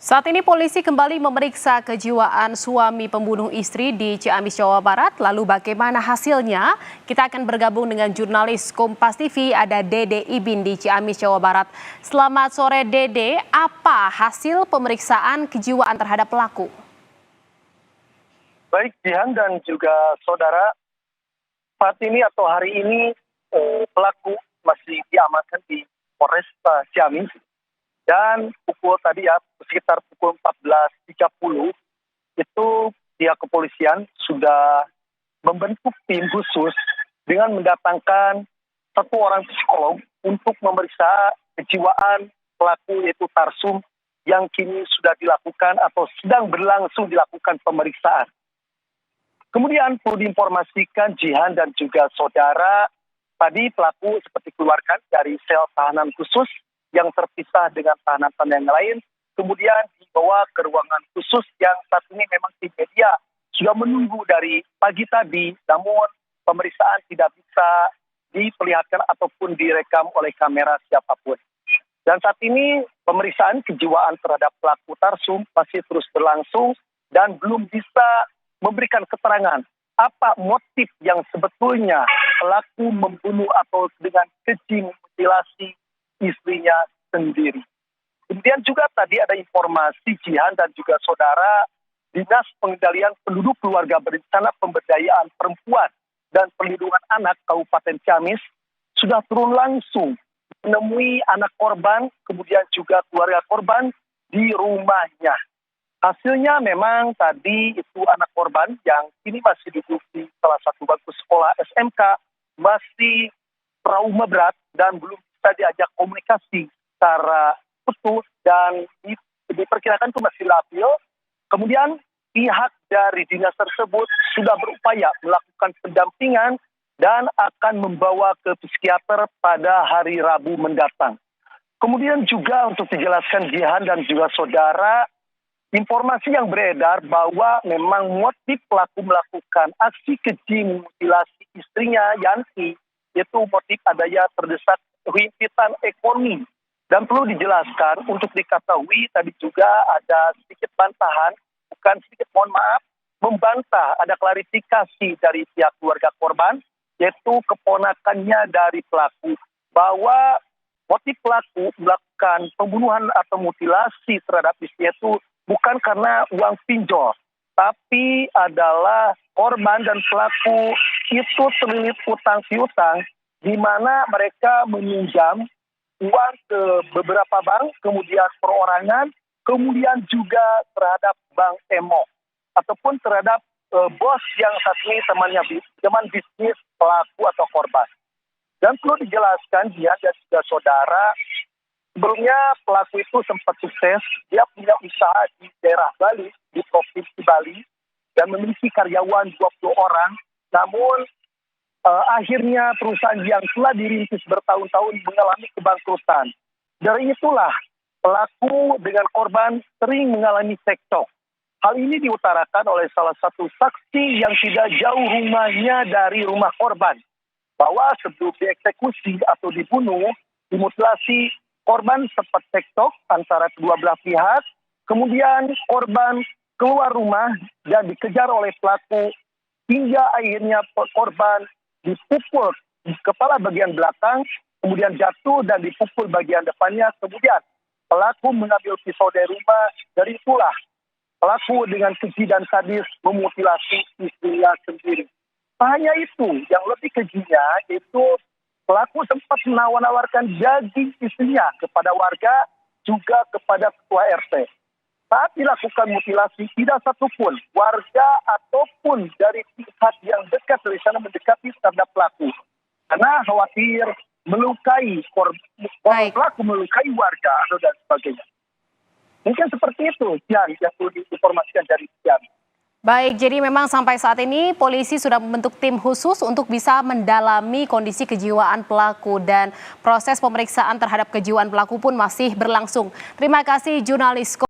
Saat ini polisi kembali memeriksa kejiwaan suami pembunuh istri di Ciamis, Jawa Barat. Lalu bagaimana hasilnya? Kita akan bergabung dengan jurnalis Kompas TV, ada Dede Ibin di Ciamis, Jawa Barat. Selamat sore Dede, apa hasil pemeriksaan kejiwaan terhadap pelaku? Baik Jihan dan juga saudara, saat ini atau hari ini pelaku masih diamankan di Polres Ciamis. Dan pukul tadi ya, sekitar pukul 14.30, itu pihak kepolisian sudah membentuk tim khusus dengan mendatangkan satu orang psikolog untuk memeriksa kejiwaan pelaku yaitu Tarsum yang kini sudah dilakukan atau sedang berlangsung dilakukan pemeriksaan. Kemudian perlu diinformasikan Jihan dan juga saudara, tadi pelaku seperti keluarkan dari sel tahanan khusus yang terpisah dengan tahanan-tahanan yang lain, kemudian dibawa ke ruangan khusus yang saat ini memang tim media sudah menunggu dari pagi tadi, namun pemeriksaan tidak bisa diperlihatkan ataupun direkam oleh kamera siapapun. Dan saat ini pemeriksaan kejiwaan terhadap pelaku Tarsum masih terus berlangsung dan belum bisa memberikan keterangan apa motif yang sebetulnya pelaku membunuh atau dengan keji mutilasi istrinya sendiri. Kemudian juga tadi ada informasi Jihan dan juga saudara, Dinas Pengendalian Penduduk Keluarga Berencana Pemberdayaan Perempuan dan Perlindungan Anak Kabupaten Ciamis sudah turun langsung menemui anak korban, kemudian juga keluarga korban di rumahnya. Hasilnya memang tadi itu anak korban yang kini masih duduk di salah satu bangku sekolah SMK masih trauma berat dan belum bisa diajak komunikasi secara utuh dan diperkirakan itu masih labil. Kemudian pihak dari dinas tersebut sudah berupaya melakukan pendampingan dan akan membawa ke psikiater pada hari Rabu mendatang. Kemudian juga untuk dijelaskan Jihan dan juga saudara, informasi yang beredar bahwa memang motif pelaku melakukan aksi keji mutilasi istrinya Yanti itu motif adanya terdesak himpitan ekonomi. Dan perlu dijelaskan untuk diketahui tadi juga ada sedikit bantahan, bukan sedikit mohon maaf, membantah ada klarifikasi dari pihak keluarga korban, yaitu keponakannya dari pelaku, bahwa motif pelaku melakukan pembunuhan atau mutilasi terhadap istrinya itu bukan karena uang pinjol, tapi adalah korban dan pelaku itu terlilit utang piutang, di mana mereka meminjam uang ke beberapa bank, kemudian perorangan, kemudian juga terhadap bank Emo, ataupun terhadap bos yang saat ini teman bisnis pelaku atau korban. Dan perlu dijelaskan dia dan juga saudara, sebelumnya pelaku itu sempat sukses, dia punya usaha di daerah Bali, di Provinsi Bali, dan memiliki karyawan 20 orang, namun akhirnya perusahaan yang telah dirintis bertahun-tahun mengalami kebangkrutan. Dari itulah pelaku dengan korban sering mengalami cekcok. Hal ini diutarakan oleh salah satu saksi yang tidak jauh rumahnya dari rumah korban, bahwa sebelum dieksekusi atau dibunuh, dimutilasi, korban sempat cekcok antara kedua belah pihak, kemudian korban keluar rumah dan dikejar oleh pelaku, hingga akhirnya korban dipukul di kepala bagian belakang, kemudian jatuh dan dipukul bagian depannya. Kemudian pelaku mengambil pisau dari rumah. Dari itulah pelaku dengan keji dan sadis memutilasi istrinya sendiri. Tak hanya itu, yang lebih kejinya itu pelaku sempat menawar-nawarkan daging istrinya kepada warga, juga kepada ketua RT. Saat dilakukan mutilasi, tidak satupun warga ataupun dari pihak yang dekat dari sana mendekati terhadap pelaku. Karena khawatir melukai pelaku, melukai warga atau dan sebagainya. Mungkin seperti itu yang perlu diinformasikan dari Cian. Baik, jadi memang sampai saat ini polisi sudah membentuk tim khusus untuk bisa mendalami kondisi kejiwaan pelaku dan proses pemeriksaan terhadap kejiwaan pelaku pun masih berlangsung. Terima kasih jurnalis